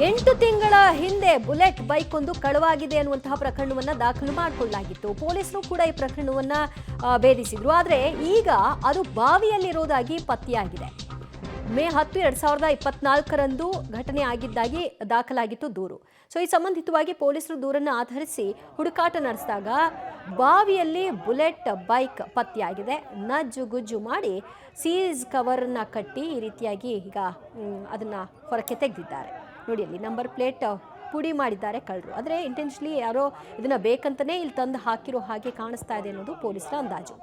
8 ತಿಂಗಳ ಹಿಂದೆ bullet bike ಒಂದು ಕಳವಾಗಿದೆ ಅನ್ನುವಂತಹ ಪ್ರಕರಣವನ್ನ ದಾಖಲು ಮಾಡಿಕೊಳ್ಳಲಾಗಿತ್ತು. ಪೊಲೀಸರು ಕೂಡ ಈ ಪ್ರಕರಣವನ್ನ ಭೇದಿಸಿದ್ರು. ಆದರೆ ಈಗ ಅದು ಬಾವಿಯಲ್ಲಿರೋದಾಗಿ ಪತ್ತೆಯಾಗಿದೆ. ಮೇ 10, 2024ರಂದು ಘಟನೆ ಆಗಿದ್ದಾಗಿ ದಾಖಲಾಗಿತ್ತು ದೂರು. ಸೊ ಈ ಸಂಬಂಧಿತವಾಗಿ ಪೊಲೀಸರು ದೂರನ್ನು ಆಧರಿಸಿ ಹುಡುಕಾಟ ನಡೆಸಿದಾಗ ಬಾವಿಯಲ್ಲಿ ಬುಲೆಟ್ ಬೈಕ್ ಪತ್ತೆಯಾಗಿದೆ. ನಜ್ಜುಗುಜ್ಜು ಮಾಡಿ ಸೀಸ್ ಕವರ್ನ ಕಟ್ಟಿ ಈ ರೀತಿಯಾಗಿ ಈಗ ಅದನ್ನ ಹೊರಕ್ಕೆ ತೆಗೆದಿದ್ದಾರೆ. ನೋಡಿ, ಅಲ್ಲಿ ನಂಬರ್ ಪ್ಲೇಟ್ ಪುಡಿ ಮಾಡಿದ್ದಾರೆ ಕಳ್ಳರು. ಆದರೆ ಇಂಟೆನ್ಷನಲಿ ಯಾರೋ ಇದನ್ನ ಬೇಕಂತನೇ ಇಲ್ಲಿ ತಂದು ಹಾಕಿರೋ ಹಾಗೆ ಕಾಣಿಸ್ತಾ ಇದೆ ಅನ್ನೋದು ಪೊಲೀಸರ ಅಂದಾಜು.